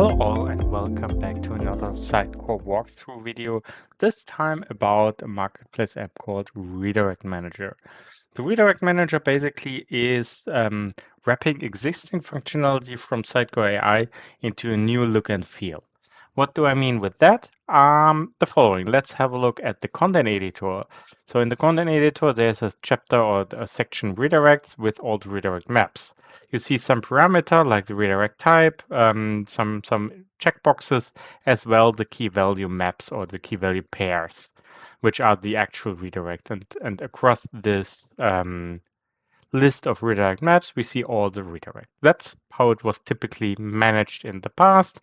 Hello all and welcome back to another Sitecore walkthrough video, this time about a marketplace app called Redirect Manager. The Redirect Manager basically is wrapping existing functionality from Sitecore AI into a new look and feel. What do I mean with that? The following. Let's have a look at the content editor. So in the content editor, there's a chapter or a section redirects with all the redirect maps. You see some parameter like the redirect type, some checkboxes, as well the key value maps or the key value pairs, which are the actual redirect. And across this list of redirect maps, we see all the redirect. That's how it was typically managed in the past.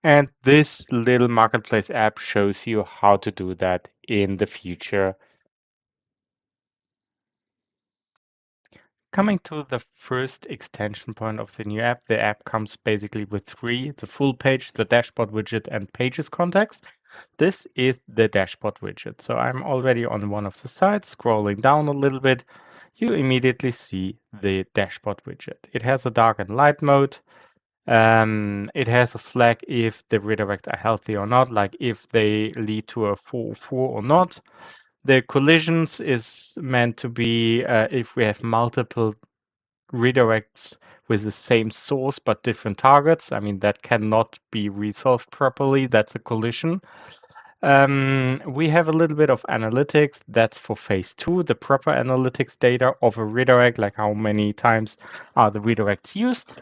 And this little marketplace app shows you how to do that in the future. Coming to the first extension point of the new app, the app comes basically with three: the full page, the dashboard widget, and pages context. This is the dashboard widget. So I'm already on one of the sites, scrolling down a little bit. You immediately see the dashboard widget. It has a dark and light mode. It has a flag if the redirects are healthy or not, like if they lead to a 404 or not. The collisions is meant to be if we have multiple redirects with the same source but different targets. I mean, that cannot be resolved properly. That's a collision. We have a little bit of analytics. That's for phase 2, the proper analytics data of a redirect, like how many times are the redirects used.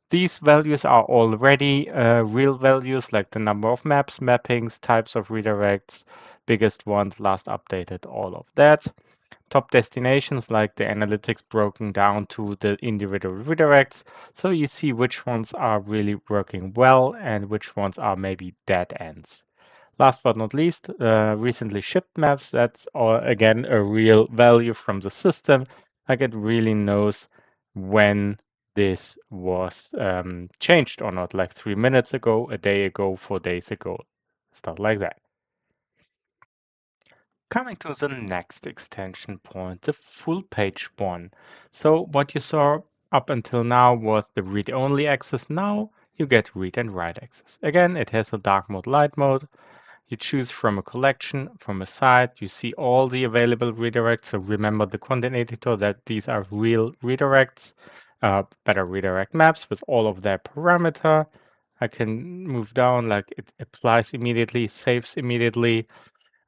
These values are already real values, like the number of maps, mappings, types of redirects, biggest ones, last updated, all of that. Top destinations, like the analytics broken down to the individual redirects. So you see which ones are really working well and which ones are maybe dead ends. Last but not least, recently shipped maps. That's again a real value from the system. Like it really knows when this was changed or not, like 3 minutes ago, a day ago, 4 days ago, stuff like that. Coming to the next extension point, the full page one. So what you saw up until now was the read-only access. Now you get read and write access. Again, it has a dark mode, light mode. You choose from a collection, from a site. You see all the available redirects. So remember the content editor that these are real redirects, better redirect maps with all of their parameter. I can move down, like it applies immediately, saves immediately.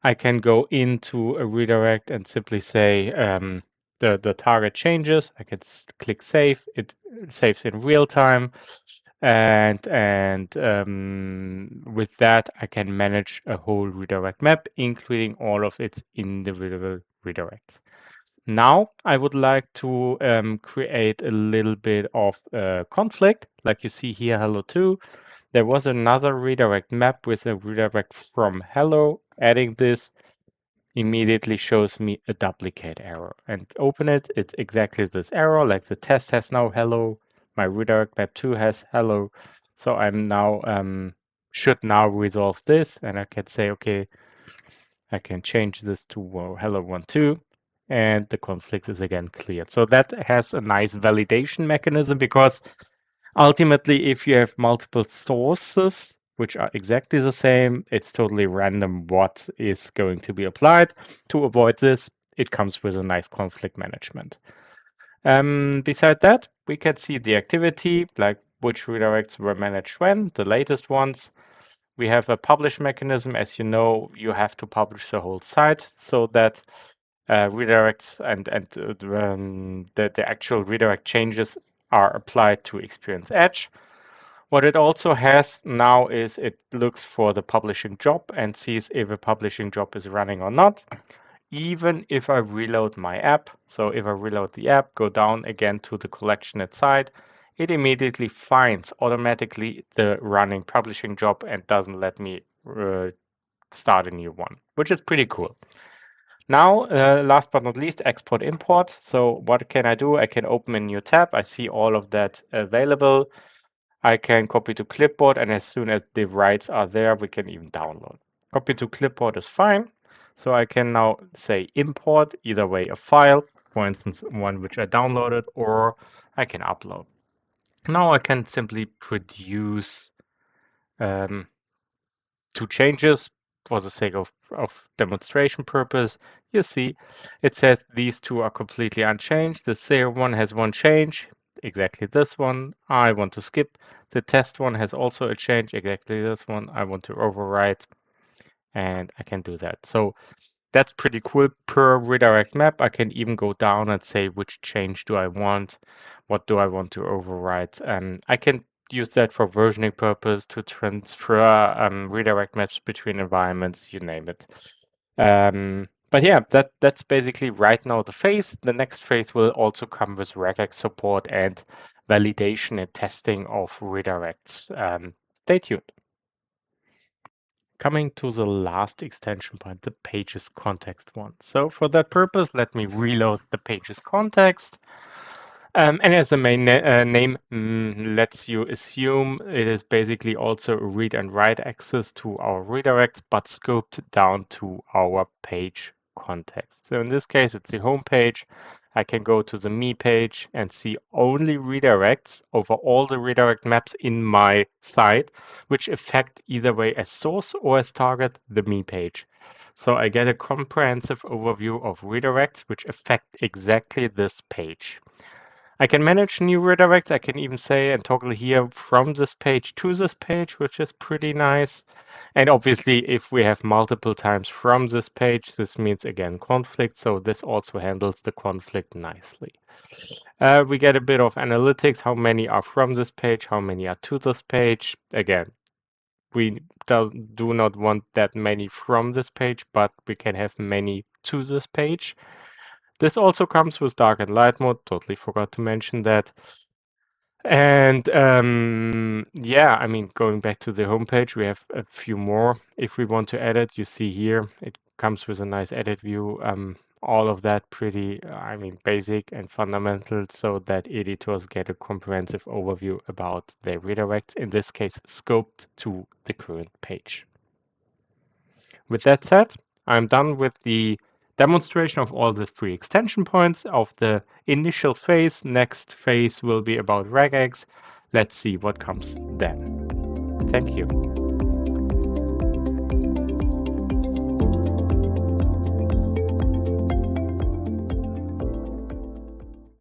I can go into a redirect and simply say the target changes. I can click save. It saves in real time. And with that, I can manage a whole redirect map, including all of its individual redirects. Now, I would like to create a little bit of conflict. Like you see here, hello 2. There was another redirect map with a redirect from hello. Adding this immediately shows me a duplicate error. And open it, it's exactly this error. Like the test has now hello. My redirect map 2 has hello. So I'm now should now resolve this, and I can say, okay, I can change this to hello 1.2, and the conflict is again cleared. So that has a nice validation mechanism, because ultimately, if you have multiple sources which are exactly the same, it's totally random what is going to be applied. To avoid this, it comes with a nice conflict management. Beside that, we can see the activity, like which redirects were managed when, the latest ones. We have a publish mechanism. As you know, you have to publish the whole site so that redirects and the actual redirect changes are applied to Experience Edge. What it also has now is it looks for the publishing job and sees if a publishing job is running or not, even if I reload my app. So if I reload the app, go down again to the collection inside, it immediately finds automatically the running publishing job and doesn't let me start a new one, which is pretty cool. Now, last but not least, export import. So what can I do? I can open a new tab. I see all of that available. I can copy to clipboard, and as soon as the rights are there, we can even download. Copy to clipboard is fine. So I can now say import, either way a file, for instance, one which I downloaded, or I can upload. Now I can simply produce two changes for the sake of demonstration purpose. You see, it says these two are completely unchanged. The 0 one has one change, exactly this one. I want to skip. The test one has also a change, exactly this one. I want to overwrite, and I can do that. So that's pretty cool. Per redirect map, I can even go down and say which change do I want, what do I want to overwrite. I can use that for versioning purpose to transfer redirect maps between environments, you name it. But yeah, that's basically right now the phase. The next phase will also come with regex support and validation and testing of redirects. Stay tuned. Coming to the last extension point, the pages context one. So for that purpose, let me reload the pages context. And as the main name lets you assume, it is basically also a read and write access to our redirects, but scoped down to our page context. So in this case, it's the home page. I can go to the me page and see only redirects over all the redirect maps in my site, which affect either way as source or as target the me page. So I get a comprehensive overview of redirects which affect exactly this page. I can manage new redirects. I can even say and toggle here from this page to this page, which is pretty nice. And obviously, if we have multiple times from this page, this means again conflict. So this also handles the conflict nicely. We get a bit of analytics. How many are from this page? How many are to this page? Again, we do not want that many from this page, but we can have many to this page. This also comes with dark and light mode. Totally forgot to mention that. And yeah, I mean, going back to the homepage, we have a few more. If we want to edit, you see here, it comes with a nice edit view. All of that pretty, I mean, basic and fundamental so that editors get a comprehensive overview about their redirects, in this case, scoped to the current page. With that said, I'm done with the demonstration of all the three extension points of the initial phase. Next phase will be about regex. Let's see what comes then. Thank you.